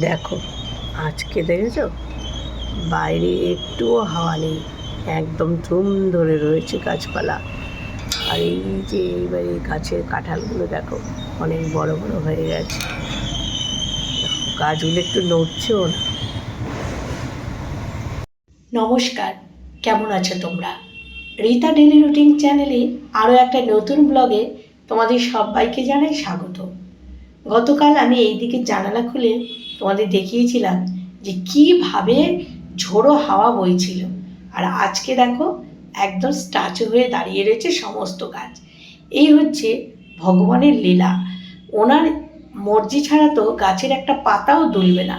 দেখো, আজকে দেখেছো বাইরে একটুও হাওয়া নেই, একদম ধুম ধরে রয়েছে গাছপালা। আর এই যে এইবার এই গাছের কাঁঠালগুলো দেখো অনেক বড় বড় হয়ে গেছে, গাছগুলো একটু নড়ছেও না। নমস্কার, কেমন আছো তোমরা? রীতা ডেলি রুটিন চ্যানেলে আরও একটা নতুন ব্লগে তোমাদের সবাইকে জানাই স্বাগত। গতকাল আমি এই দিকে জানালা খুলে তোমাদের দেখিয়েছিলাম যে কীভাবে ঝোড়ো হাওয়া বইছিল, আর আজকে দেখো একদম স্ট্যাচু হয়ে দাঁড়িয়ে রয়েছে সমস্ত গাছ। এই হচ্ছে ভগবানের লীলা, ওনার মর্জি ছাড়া তো গাছের একটা পাতাও দুলবে না।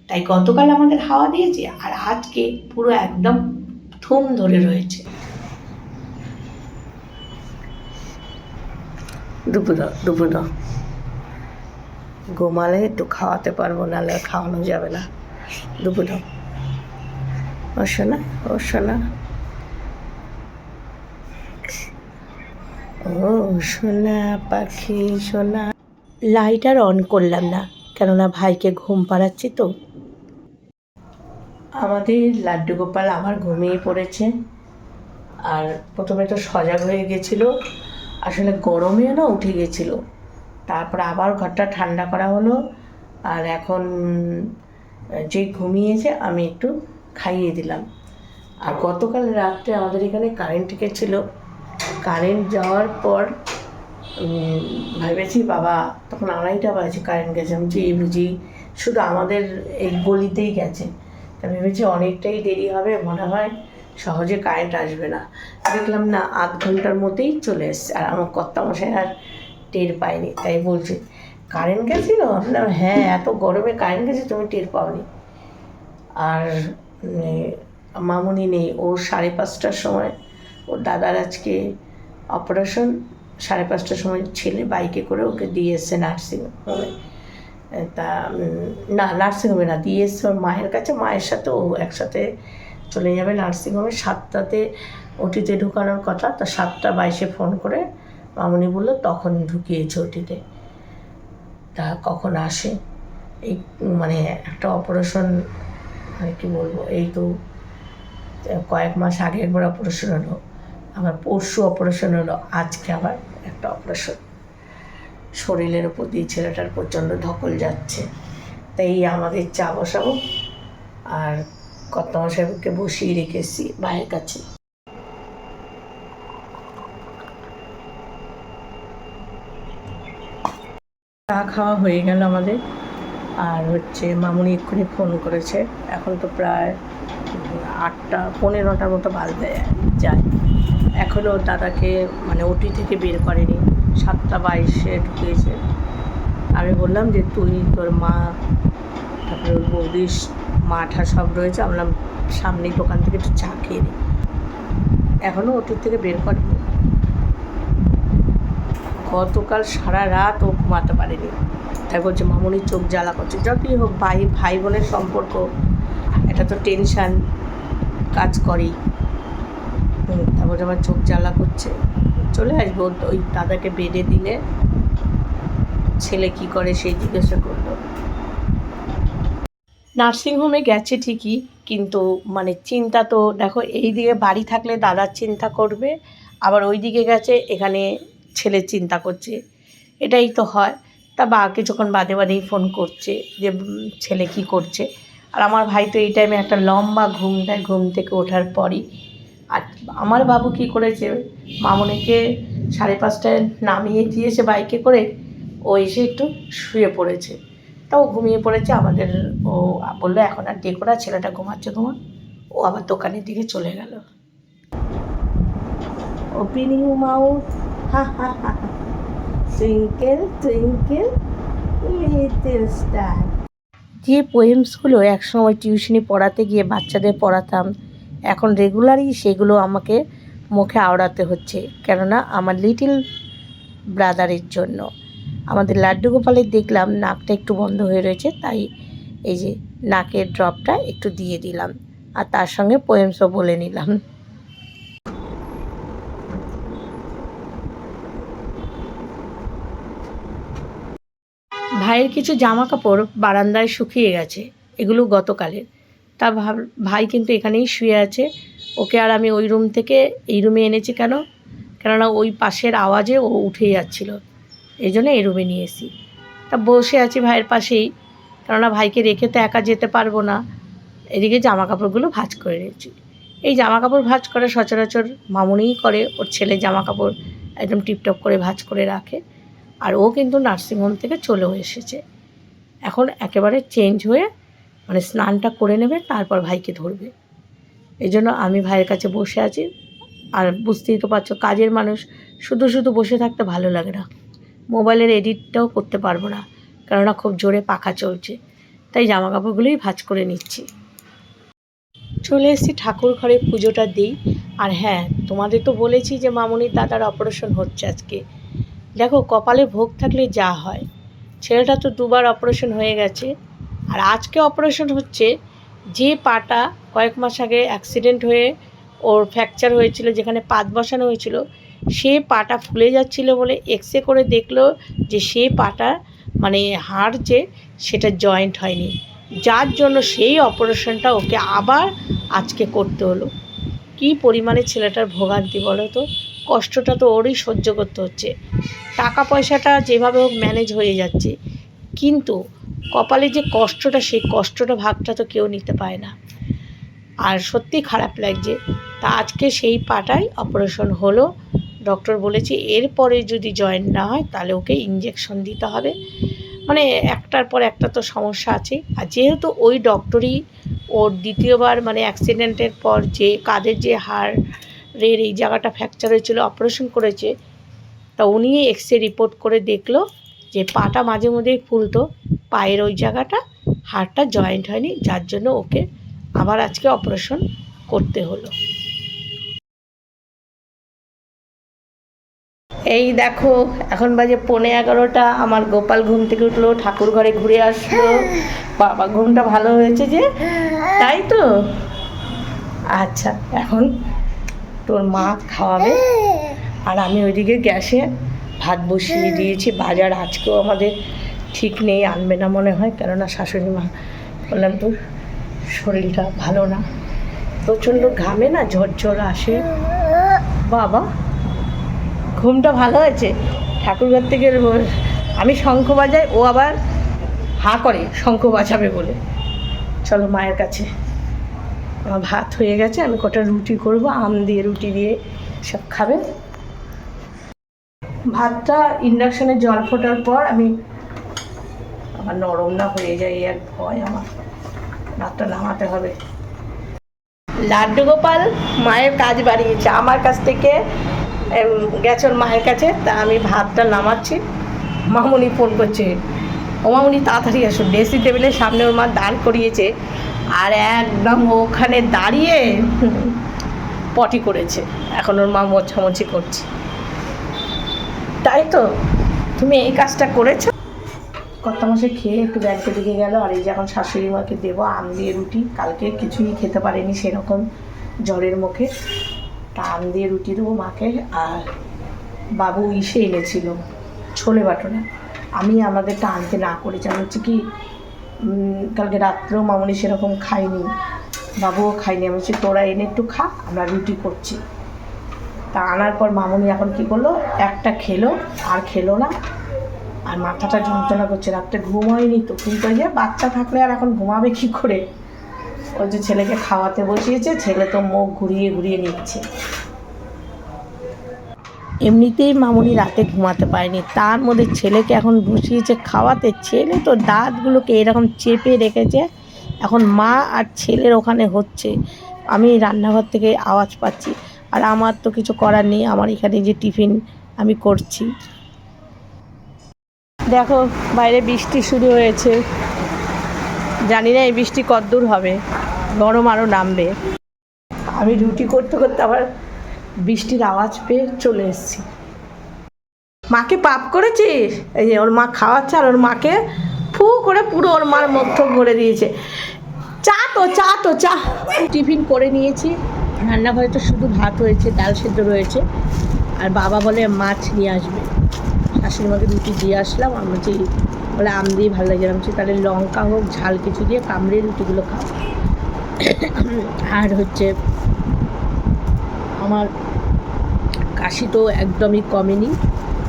তাই গতকাল আমাদের হাওয়া দিয়েছে, আর আজকে পুরো একদম থুম ধরে রয়েছে। দুপুর দাও, দুপুর দাও, ঘুমালে একটু খাওয়াতে পারবো, নাহলে খাওয়ানো যাবে না। দুপুর দাও, ও শোনা, ও শোনা, ও সোনা পাখি সোনা। লাইট আর অন করলাম না, কেননা ভাইকে ঘুম পাড়াচ্ছি তো। আমাদের লাড্ডু গোপাল আবার ঘুমিয়ে পড়েছে। আর প্রথমে তো সজাগ হয়ে গেছিলো, আসলে গরমে না উঠে গেছিলো। তারপর আবার ঘরটা ঠান্ডা করা হলো। আর এখন যে ঘুমিয়েছে আমি একটু খাইয়ে দিলাম। আর গতকাল রাত্রে আমাদের এখানে কারেন্ট গেছিলো। কারেন্ট যাওয়ার পর ভেবেছি বাবা, তখন 2:30 বাজে কারেন্ট গেছে। আমি যে এই বুঝি শুধু আমাদের এই গলিতেই গেছে। তা ভেবেছি অনেকটাই দেরি হবে, মনে হয় সহজে কারেন্ট আসবে না। দেখলাম না, আধ ঘন্টার মধ্যেই চলে এসছে। আর আমার কর্তামশাই আর টের পায়নি। তাই বলছে কারেন্ট গেছিল। বললাম হ্যাঁ, এত গরমে কারেন্ট গেছে, তুমি টের পাওনি। আর মামুনি নেই, ও 5:30টার সময় ওর দাদার আজকে অপারেশন। 5:30টার সময় ছেলে বাইকে করে ওকে দিয়ে এসছে নার্সিংহোমে। তা না, নার্সিংহোমে না, দিয়ে এসছে ওর মায়ের কাছে। মায়ের সাথে ও একসাথে চলে যাবে নার্সিংহোমে। 7টাতে ওটিতে ঢুকানোর কথা। তা 7:22 ফোন করে মামুনি বললো তখন ঢুকিয়েছে ওটিতে। তা কখন আসে, এই মানে একটা অপারেশন, মানে কী বলবো, এই তো কয়েক মাস আগে একবার অপারেশন হলো, আবার পরশু অপারেশন হলো, আজকে আবার একটা অপারেশন। শরীরের ওপর দিয়ে ছেলেটার প্রচণ্ড ধকল যাচ্ছে। তাই আমাদের চা বসাবো, আর কর্তামশাইকে বসিয়ে রেখেছি ভাইয়ের কাছে। চা খাওয়া হয়ে গেল আমাদের। আর হচ্ছে মামুনি এক্ষুনি ফোন করেছে। এখন তো প্রায় 8টা 15টার মতো বাজতে যায়। এখনও দাদাকে মানে ওটি থেকে বের করেনি। 7:22 ঢুকিয়েছে। আমি বললাম যে তুই, তোর মা, তারপরে ওর বৌদির মাঠা সব রয়েছে, আমরা সামনেই দোকান থেকে একটু চা খেয়ে নিই। এখনও ওটির থেকে বের করেনি। গতকাল সারা রাত ও ঘুমাতে পারেনি। তাই বলছে মামুনির চোখ জ্বালা করছে। যতই হোক ভাই ভাই বোনের সম্পর্ক, এটা তো টেনশান কাজ করেই। তারপরে আমার চোখ জ্বালা করছে। চলে আসবো, ওই দাদাকে বেডে দিলে ছেলে কি করে সেই জিজ্ঞাসা করলো। নার্সিংহোমে গেছে ঠিকই, কিন্তু মানে চিন্তা তো দেখো, এই দিকে বাড়ি থাকলে দাদার চিন্তা করবে, আবার ওই দিকে গেছে এখানে ছেলের চিন্তা করছে, এটাই তো হয়। তা বা কিছুক্ষণ বাদে বাদেই ফোন করছে যে ছেলে কি করছে। আর আমার ভাই তো এই টাইমে একটা লম্বা ঘুম দেয় ঘুম থেকে ওঠার পরই। আর আমার বাবু কি করেছে, মামুনিকে 5:30টায় নামিয়ে দিয়েছে বাইকে করে, ও এসে একটু শুয়ে পড়েছে। তাও ঘুমিয়ে পড়েছে। আমাদের ও বললো এখন আর ডেকো না, ছেলেটা ঘুমাচ্ছে, ও আবার দোকানের দিকে চলে গেল। ওপেনিং মাউথ, হা হা হা, টুইঙ্কেল টুইঙ্কেল লিটল স্টার। যে পোয়েমসগুলো একসময় টিউশনি পড়াতে গিয়ে বাচ্চাদের পড়াতাম, এখন রেগুলারই সেগুলো আমাকে মুখে আওড়াতে হচ্ছে, কেননা আমার লিটল ব্রাদারের জন্য। আমাদের লাড্ডু গোপালের দেখলাম নাকটা একটু বন্ধ হয়ে রয়েছে, তাই এই যে নাকের ড্রপটা একটু দিয়ে দিলাম, আর তার সঙ্গে পোয়েমসও বলে নিলাম। ভাইয়ের কিছু জামা কাপড় বারান্দায় শুকিয়ে গেছে, এগুলো গতকালের। তা ভাই কিন্তু এখানেই শুয়ে আছে। ওকে আর আমি ওই রুম থেকে এই রুমে এনেছি কেননা ওই পাশের আওয়াজে ও উঠে যাচ্ছিল, এই জন্য এই রুমে নিয়ে এসেছি। তা বসে আছি ভাইয়ের পাশেই, কেননা ভাইকে রেখে তো একা যেতে পারবো না। এদিকে জামা কাপড়গুলো ভাঁজ করে রেখেছি। এই জামা কাপড় ভাঁজ করে সচরাচর মামুনিই করে, ওর ছেলে জামা কাপড় একদম টিপটপ করে ভাঁজ করে রাখে। আর ও কিন্তু নার্সিংহোম থেকে চলেও এসেছে, এখন একেবারে চেঞ্জ হয়ে মানে স্নানটা করে নেবে, তারপর ভাইকে ধরবে। এই জন্য আমি ভাইয়ের কাছে বসে আছি। আর বুঝতেই তো পারছো, কাজের মানুষ, শুধু শুধু বসে থাকতে ভালো লাগে না। মোবাইলের এডিটটাও করতে পারবো না, কেননা খুব জোরে পাখা চলছে। তাই জামা কাপড়গুলোই ভাঁজ করে নিচ্ছি। চলে এসেছি ঠাকুর ঘরে, পুজোটা দিই। আর হ্যাঁ, তোমাদের তো বলেছি যে মামুনির দাদার অপারেশন হচ্ছে আজকে। দেখো, কপালে ভোগ থাকলে যা হয়। ছেলেটা তো 2বার অপারেশন হয়ে গেছে, আর আজকে অপারেশন হচ্ছে। যে পাটা কয়েক মাস আগে অ্যাক্সিডেন্ট হয়ে ওর ফ্র্যাকচার হয়েছিল, যেখানে পাত বসানো হয়েছিল, সে পাটা ফুলে যাচ্ছিল বলে এক্সরে করে দেখলো যে সে পাটা মানে হাড় যে সেটা জয়েন্ট হয়নি, যার জন্য সেই অপারেশনটা ওকে আবার আজকে করতে হলো। কী পরিমাণে ছেলেটার ভোগান্তি বলো তো, কষ্টটা তো ওরই সহ্য করতে হচ্ছে। টাকা পয়সাটা যেভাবে হোক ম্যানেজ হয়ে যাচ্ছে, কিন্তু কপালে যে কষ্টটা, সেই কষ্টটা ভাগটা তো কেউ নিতে পারে না। আর সত্যি খারাপ লাগছে। তা আজকে সেই পাটাই অপারেশন হলো। ডক্টর বলেছে এরপরে যদি জয়েন্ট না হয় তাহলে ওকে ইঞ্জেকশন দিতে হবে। মানে একটার পর একটা তো সমস্যা আছে। আর যেহেতু ওই ডক্টরই ওর দ্বিতীয়বার মানে অ্যাক্সিডেন্টের পর যে কাঁধের যে হাড়ের এই জায়গাটা ফ্র্যাকচার হয়েছিল অপারেশন করেছে, তা উনি এক্সরে রিপোর্ট করে দেখলো যে পাটা মাঝে মধ্যেই ফুলতো, পায়ের ওই জায়গাটা হাড়টা জয়েন্ট হয়নি, যার জন্য ওকে আবার আজকে অপারেশন করতে হলো। এই দেখো, এখন বাজে 11:15। আমার গোপাল ঘুম থেকে উঠলো, ঠাকুর ঘরে ঘুরে আসলো। বাবা, ঘুমটা ভালো হয়েছে যে, তাই তো? আচ্ছা, এখন তোর মা খাওয়াবে, আর আমি ওইদিকে গ্যাসে ভাত বসিয়ে দিয়েছি। বাজার আজকেও আমাদের ঠিক নেই, আনবে না মনে হয়, কেননা শাশুড়ি মা বললাম তো শরীরটা ভালো না, প্রচণ্ড ঘামে না, ঝরঝর আসে। বাবা, ঘুমটা ভালো হয়েছে? ঠাকুরঘর থেকে আমি শঙ্খ বাজাই, ও আবার হাঁ করে শঙ্খ বাজাবে বলে। চলো মায়ের কাছে। আমার ভাত হয়ে গেছে, আমি কটা রুটি করব, আম দিয়ে রুটি দিয়ে সব খাবে। ভাতটা ইন্ডাকশানে জল ফোটার পর আমি আমার নরম না হয়ে যায়, এক ভয় আমার, ভাতটা নামাতে হবে। লাড্ডু গোপাল মায়ের কাজ বাড়িয়েছে, আমার কাছ থেকে গেছে ওর মায়ের কাছে। তা আমি ভাতটা নামাচ্ছি, মামুনি ফোন করছে, ও মামুনি তাড়াতাড়ি আসো। ড্রেসিং টেবিলের সামনে ওর মা দাঁড় করিয়েছে, আর একদম ওখানে দাঁড়িয়ে পটি করেছে। এখন ওর মা মোছামুছি করছে। তাই তো, তুমি এই কাজটা করেছো? কর্তা মশাই খেয়ে একটু ব্যাংকের দিকে গেল, আর এই যে এখন শাশুড়ি মাকে দেবো আম দিয়ে রুটি। কালকে কিছুই খেতে পারেনি সেরকম জ্বরের মুখে, তা আম দিয়ে রুটি দেবো মাকে। আর বাবু ইসে এনেছিল ছোলে বাটনা, আমি আমাদেরটা আনতে না করেছি। আমি হচ্ছে কি কালকে রাত্রেও মামুনি সেরকম খাইনি, বাবুও খাইনি। আমি হচ্ছে তোরা এনে একটু খা, আমরা রুটি করছি। তা আনার পর মামুনি এখন কী করলো, একটা খেলো আর খেলো না, আর মাথাটা যন্ত্রণা করছে, রাত্রে ঘুম হয়নি তো। কিন্তু ওই যে বাচ্চা থাকলে আর এখন ঘুমাবে কী করে, ওই যে ছেলেকে খাওয়াতে বসিয়েছে, ছেলে তো মুখ ঘুরিয়ে ঘুরিয়ে নিচ্ছে। এমনিতেই মামুনি রাতে ঘুমাতে পারেনি, তার মধ্যে ছেলেকে এখন বসিয়েছে খাওয়াতে। ছেলে তো দাঁতগুলোকে এরকম চেপে রেখেছে। এখন মা আর ছেলের ওখানে হচ্ছে, আমি রান্নাঘর থেকে আওয়াজ পাচ্ছি। আর আমার তো কিছু করার নেই, আমার এখানে যে টিফিন আমি করছি। দেখো, বাইরে বৃষ্টি শুরু হয়েছে, জানি না এই বৃষ্টি কতদূর হবে, গরম আরও নামবে। আমি রুটি করতে করতে আবার বৃষ্টির আওয়াজ পেয়ে চলে এসেছি। মাকে পাপ করেছিস? এই যে ওর মা খাওয়াচ্ছে, আর ওর মাকে ফু করে পুরো ওর মার মুখ ভরে দিয়েছে। চা তো চা তো চা। টিফিন করে নিয়েছি, রান্নাঘরে তো শুধু ভাত হয়েছে, ডাল সেদ্ধ রয়েছে, আর বাবা বলে মাছ নিয়ে আসবে। শাশুড়ি মাকে রুটি দিয়ে আসলাম। আমি বলছি বলে আম দিয়ে ভালো লাগে, আমি বলছি তাহলে লঙ্কা হোক ঝাল কিছু দিয়ে কামড়ে রুটিগুলো খাও। আর হচ্ছে আমার কাশি তো একদমই কমেনি,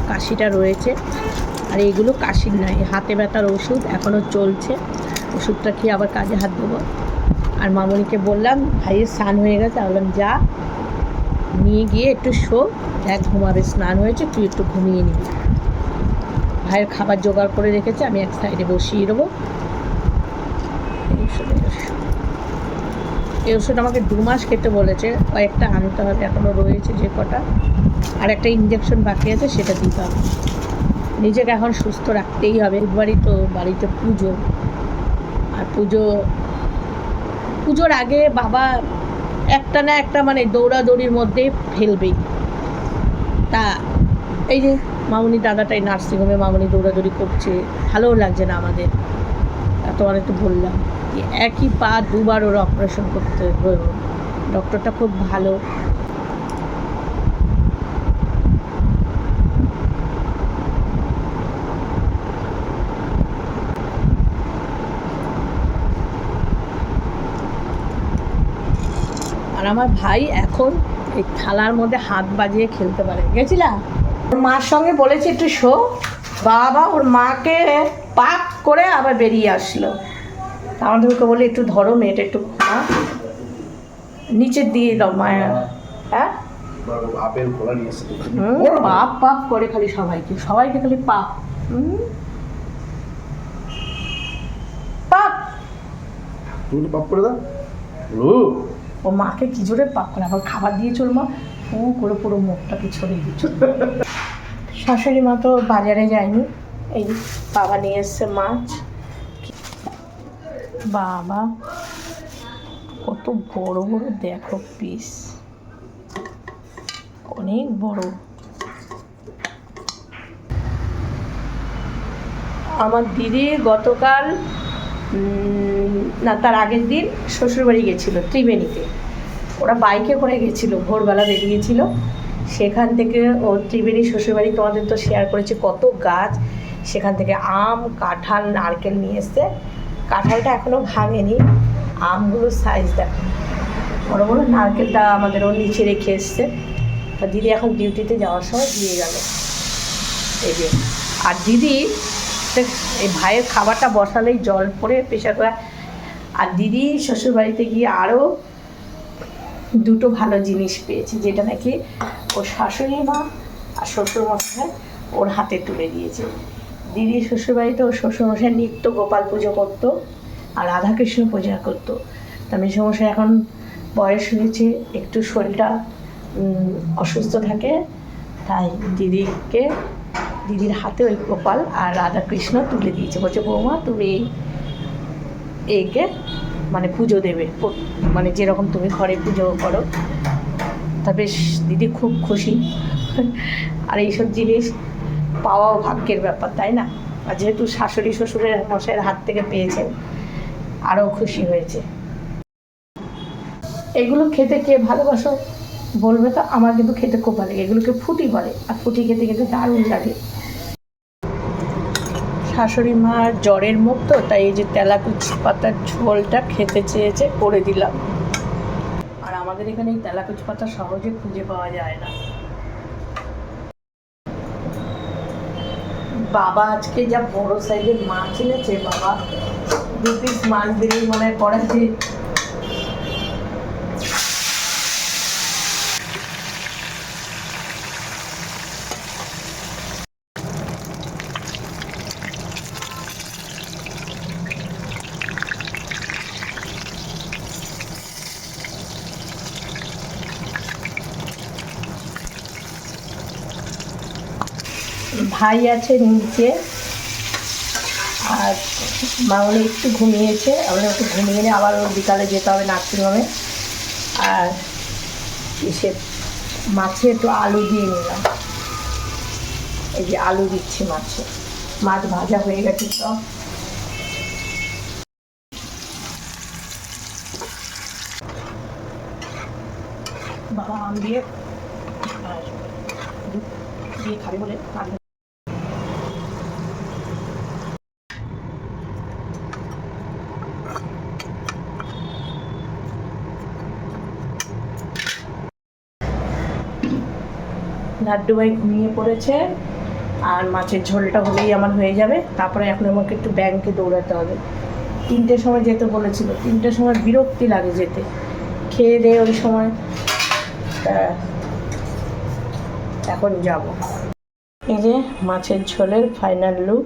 কাশিটা রয়েছে। আর এইগুলো কাশির নয়, হাতে ব্যথার ওষুধ এখনও চলছে, ওষুধটা খেয়ে আবার কাজে হাত দেবো। আর মামনিকে বললাম ভাইয়ের স্নান হয়ে গেছে, বললাম যা নিয়ে গিয়ে একটু শো, দেখ ঘুমাবে, স্নান হয়েছে তুই একটু ঘুমিয়ে নিবি। ভাইয়ের খাবার জোগাড় করে রেখেছে, আমি এক সাইডে বসিয়ে দেবো। এই ওষুধ আমাকে 2 মাস খেতে বলেছে, কয়েকটা আনতে হবে, এখনও রয়েছে যে কটা। আর একটা ইঞ্জেকশন বাকি আছে, সেটা দিতে হবে। নিজেকে এখন সুস্থ রাখতেই হবে। বুধবারই তো বাড়িতে পুজো, আর পুজোর আগে বাবা একটা না একটা মানে দৌড়াদৌড়ির মধ্যে ফেলবেই। তা এই যে মামনি দাদাটাই নার্সিংহোমে মামনি দৌড়াদৌড়ি করছে, ভালোও লাগছে না আমাদের। তোমার একটু বললাম একই পা 2বার ওর অপারেশন করতে হলো, ডক্টরটা খুব ভালো। আর আমার ভাই এখন এই থালার মধ্যে হাত বাজিয়ে খেলতে পারে। গেছিলাম ওর মার সঙ্গে বলেছি একটু শো, বাবা ওর মাকে পাক করে আবার বেরিয়ে আসলো। আমাদেরকে বলে একটু ধরো মেয়েটা একটু ঘুমা, নিচের দিয়ে দাও মায়া। হ্যাঁ পাপ পাপ করে খালি সবাইকে খালি পাপ পাপ পাপ করে দাও। ও মাকে কি জোরে পাপ করে, আবার খাবার দিয়ে চল মা, ফু করে পুরো মুখটাকে ছড়িয়ে দিচ্ছিল। শাশুড়ি মা তো বাজারে যায়নি, এই বাবা নিয়ে এসছে মাছ। বাবা কত বড় বড় দেখো পিস, অনেক বড়। আমার দিদি গতকাল না তার আগের দিন শ্বশুরবাড়ি গেছিলো ত্রিবেণীতে। ওরা বাইকে করে গেছিলো, ভোরবেলা বেরিয়েছিল। সেখান থেকে ও ত্রিবেণী শ্বশুরবাড়ি তোমাদের তো শেয়ার করেছে কত গাছ, সেখান থেকে আম কাঁঠাল নারকেল নিয়ে এসছে। কাঁঠালটা এখনও ভাঙেনি, আমগুলোর সাইজ দেখো বড় বড়। নারকেলটা আমাদের ওর নিচে রেখে এসছে। তা দিদি এখন ডিউটিতে যাওয়ার সময় দিয়ে গেল এই যে। আর দিদি এই ভাইয়ের খাবারটা বসালেই জল পড়ে প্রেশার করে। আর দিদি শ্বশুরবাড়িতে গিয়ে আরও 2টো ভালো জিনিস পেয়েছে, যেটা নাকি ওর শাশুড়ি মা আর শ্বশুরমশাই ওর হাতে তুলে দিয়েছে। দিদি শ্বশুরবাড়িতে ওর শ্বশুরমশাই নিত্য গোপাল পুজো করতো আর রাধাকৃষ্ণ পূজা করতো। তা মেসোমশাই এখন বয়স হয়েছে, একটু শরীরটা অসুস্থ থাকে, তাই দিদির হাতে ওই গোপাল আর রাধাকৃষ্ণ তুলে দিয়েছে। বলছে বৌমা তুমি একে মানে পুজো দেবে, মানে যেরকম তুমি ঘরে পুজো করো। তা বেশ দিদি খুব খুশি। আর এইসব জিনিস পাওয়াও ভাগ্যের ব্যাপার, তাই না? আর যেহেতু শাশুড়ি শ্বশুরের মশাইয়ের হাত থেকে পেয়েছে, আরও খুশি হয়েছে। এগুলো খেতে কে ভালোবাসো বলবে তো, আমার কিন্তু খেতে খুব ভালো লাগে। এগুলোকে ফুটি বলে, আর ফুটি খেতে খেতে দারুণ লাগে। শাশুড়ি মার জ্বরের মুখ তো, তাই এই যে তেলাকুচ পাতার ঝোলটা খেতে চেয়েছে, করে দিলাম। আর আমাদের এখানে এই তেলাকুচ পাতা সহজে খুঁজে পাওয়া যায় না। বাবা আজকে যা বড় সাইজের মাছ এনেছে, বাবা 2 পিস মাছ বেরিয়ে মনে করেছে। ভাই আছে নিচে, আর মামনি একটু ঘুমিয়েছে। আমরা একটু ঘুমিয়ে নিয়ে আবার ওর বিকালে যেতে হবে নার্সিংহোমে। আর সে মাছে একটু আলু দিয়ে নিলাম, এই যে আলু দিচ্ছি মাছে। মাছ ভাজা হয়ে গেছে সব। বাবা আম দিয়ে খাবে বলে লাড্ডু ভাই ঘুমিয়ে পড়েছে, আর মাছের ঝোলটা হলেই আমার হয়ে যাবে। তারপরে এখন আমাকে একটু ব্যাংকে দৌড়াতে হবে। 3টের সময় যেতে বলেছিল, 3টের সময় বিরক্তি লাগে যেতে, খেয়ে দিয়ে ওই সময়। এখন যাব। এই যে মাছের ঝোলের ফাইনাল লুক।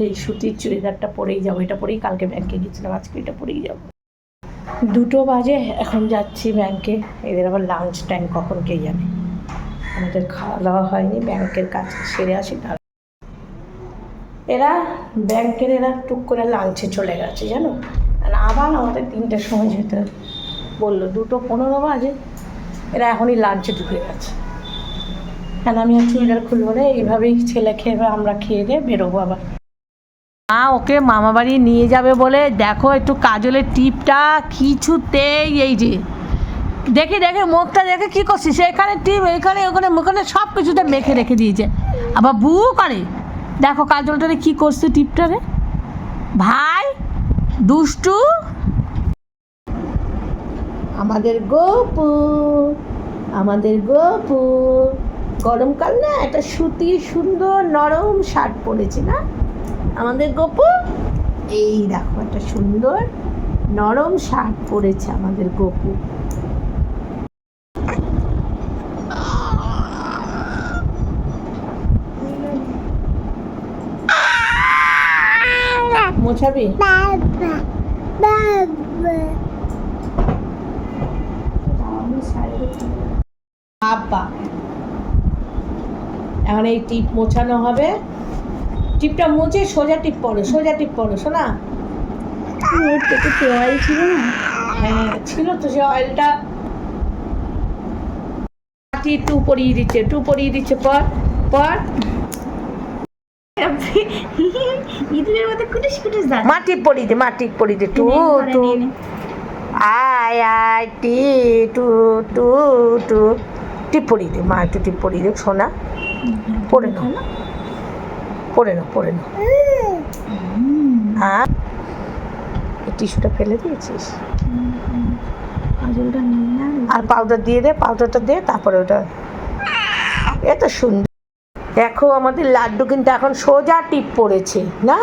এই সুতির চুড়িদারটা পরেই যাবো, এটা পরেই কালকে ব্যাংকে গেছিলাম, আজকে এটা পরেই যাবো। 2টো বাজে, এখন যাচ্ছি ব্যাংকে। এদের আবার লাঞ্চ টাইম কখন কে জানে। আমাদের খাওয়া দাওয়া হয়নি, ব্যাংকের কাজ সেরে আসি। এরা টুক করে লাঞ্চে চলে গেছে জানো। আর আবার আমাদের 3টের সময় যেতে বললো, 2:15 বাজে, এরা এখনই লাঞ্চে ঢুকে গেছে। কেন আমি আর চুড়িদার খুলবো না, এইভাবেই ছেলে খেয়ে আমরা খেয়ে দিয়ে বেরোবো আবার। মা ওকে মামা বাড়ি নিয়ে যাবে বলে দেখো একটু কাজলের টিপটা কিছুতেই, এই যে দেখে মুখটা দেখে কী করছিস, এখানে টিপ, এখানে ওখানে ওখানে সব কিছুতে মেখে রেখে দিয়েছে। আবার বু করে দেখো কাজলটারে কী করছে টিপটারে। ভাই দুষ্টু আমাদের গপু, আমাদের গপু। গরমকাল না, একটা সুতির সুন্দর নরম শার্ট পরেছে না আমাদের গপু। এই দেখো একটা সুন্দর নরম শার্ট পরেছে আমাদের গপু। মোছাবি? বাবা এখন এই টিপ মোছানো হবে। টিপটা মুছে সোজা টিপ পড়ো, সোজা টিপ পড়ো শোনা। ওর থেকে অয়েল ছিল না? হ্যাঁ ছিল তো, সে অয়েলটা টু পরিয়ে দিচ্ছে পর পর। ইঁদুরের মতো কুটুস কুটুস দাঁত। মা টিপ পরিয়ে দে টু টু আয় আয় টি টু টু টু। টিপ পরিয়ে দে মা, একটু টিপ পরিয়ে দে সোনা। পড়ে নাও হ্যাঁ। এই টিস্যুটা ফেলে দিয়েছিস? কাজলটা নিয়ে আর পাউডার দিয়ে দে, পাউডারটা দে, তারপরে ওটা। এত সুন্দর দেখো আমাদের লাড্ডু কিন্তু এখন সোজা টিপ পড়েছে না।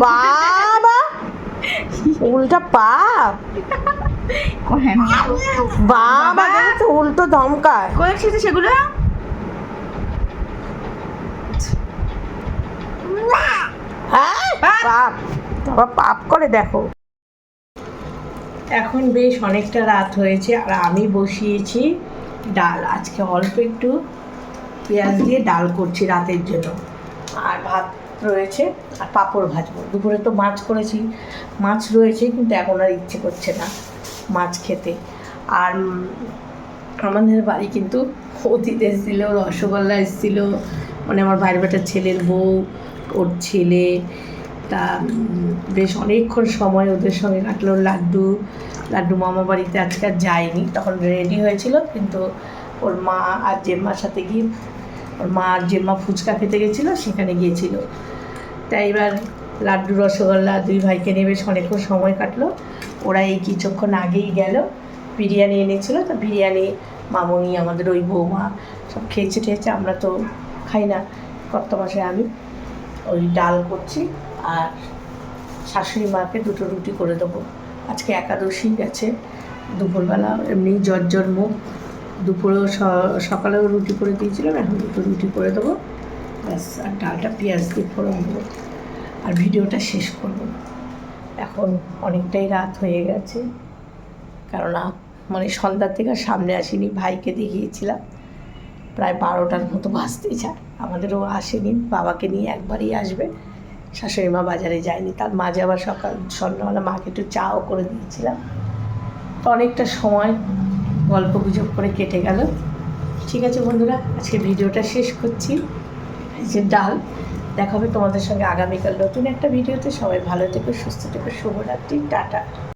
বাবা উল্টা পাপ, বাবা তো উল্টো ধমকায়। করেছিস তো সেগুলো? হ্যাঁ পাপ, বাবা পাপ করে দেখো। এখন বেশ অনেকটা রাত হয়েছে, আর আমি বসিয়েছি ডাল। আজকে অল্প একটু পেঁয়াজ দিয়ে ডাল করছি রাতের জন্য, আর ভাত রয়েছে, আর পাঁপড় ভাজবো। দুপুরে তো মাছ করেছি, মাছ রয়েছে, কিন্তু এখন আর ইচ্ছে করছে না মাছ খেতে। আর আমাদের বাড়ি কিন্তু অতিথি এসেছিল, রসগোল্লা এসেছিল, মানে আমার ভাইয়ের বেটার ছেলের বউ, ওর ছেলে। তা বেশ অনেকক্ষণ সময় ওদের সঙ্গে কাটলো। লাড্ডু মামা বাড়িতে আজকে আর যায়নি, তখন রেডি হয়েছিল, কিন্তু ওর মা আর জেম্মার সাথে গিয়ে, ওর মা আর জেম্মা ফুচকা খেতে গেছিলো, সেখানে গিয়েছিল। তাই এবার লাড্ডু রসগোল্লা দুই ভাইকে নিয়ে বেশ অনেকক্ষণ সময় কাটলো। ওরা এই কিছুক্ষণ আগেই গেল, বিরিয়ানি এনেছিল, তো বিরিয়ানি মামনি আমাদের ওই বৌমা সব খেয়েছে টেয়েছে, আমরা তো খাই না কর্তমাসে। আমি ওই ডাল করছি, আর শাশুড়ি মাকে 2টো রুটি করে দেবো। আজকে একাদশী গেছে, দুপুরবেলা এমনি জ্বর মুখ, দুপুরেও সকালেও রুটি করে দিয়েছিলাম, এখন 2টো রুটি করে দেবো ব্যাস। আর ডালটা পেঁয়াজ দিয়ে ফোড়ন দেবো, আর ভিডিওটা শেষ করব। এখন অনেকটাই রাত হয়ে গেছে, কারণ মানে সন্ধ্যার থেকে সামনে আসিনি, ভাইকে দেখিয়েছিলাম, প্রায় 12টার মতো বাজতেই যায়। আমাদেরও আসেনি, বাবাকে নিয়ে একবারই আসবে। শাশুড়ি মা বাজারে যায়নি, তার মাঝে আবার সন্ধ্যাবেলা মাকে একটু চাও করে দিয়েছিলাম। তো অনেকটা সময় গল্প গুজব করে কেটে গেল। ঠিক আছে বন্ধুরা, আজকে ভিডিওটা শেষ করছি। এই যে ডাল, দেখা হবে তোমাদের সঙ্গে আগামীকাল নতুন একটা ভিডিওতে। সবাই ভালো থেকো, সুস্থ থেকো, শুভরাত্রি, টাটা।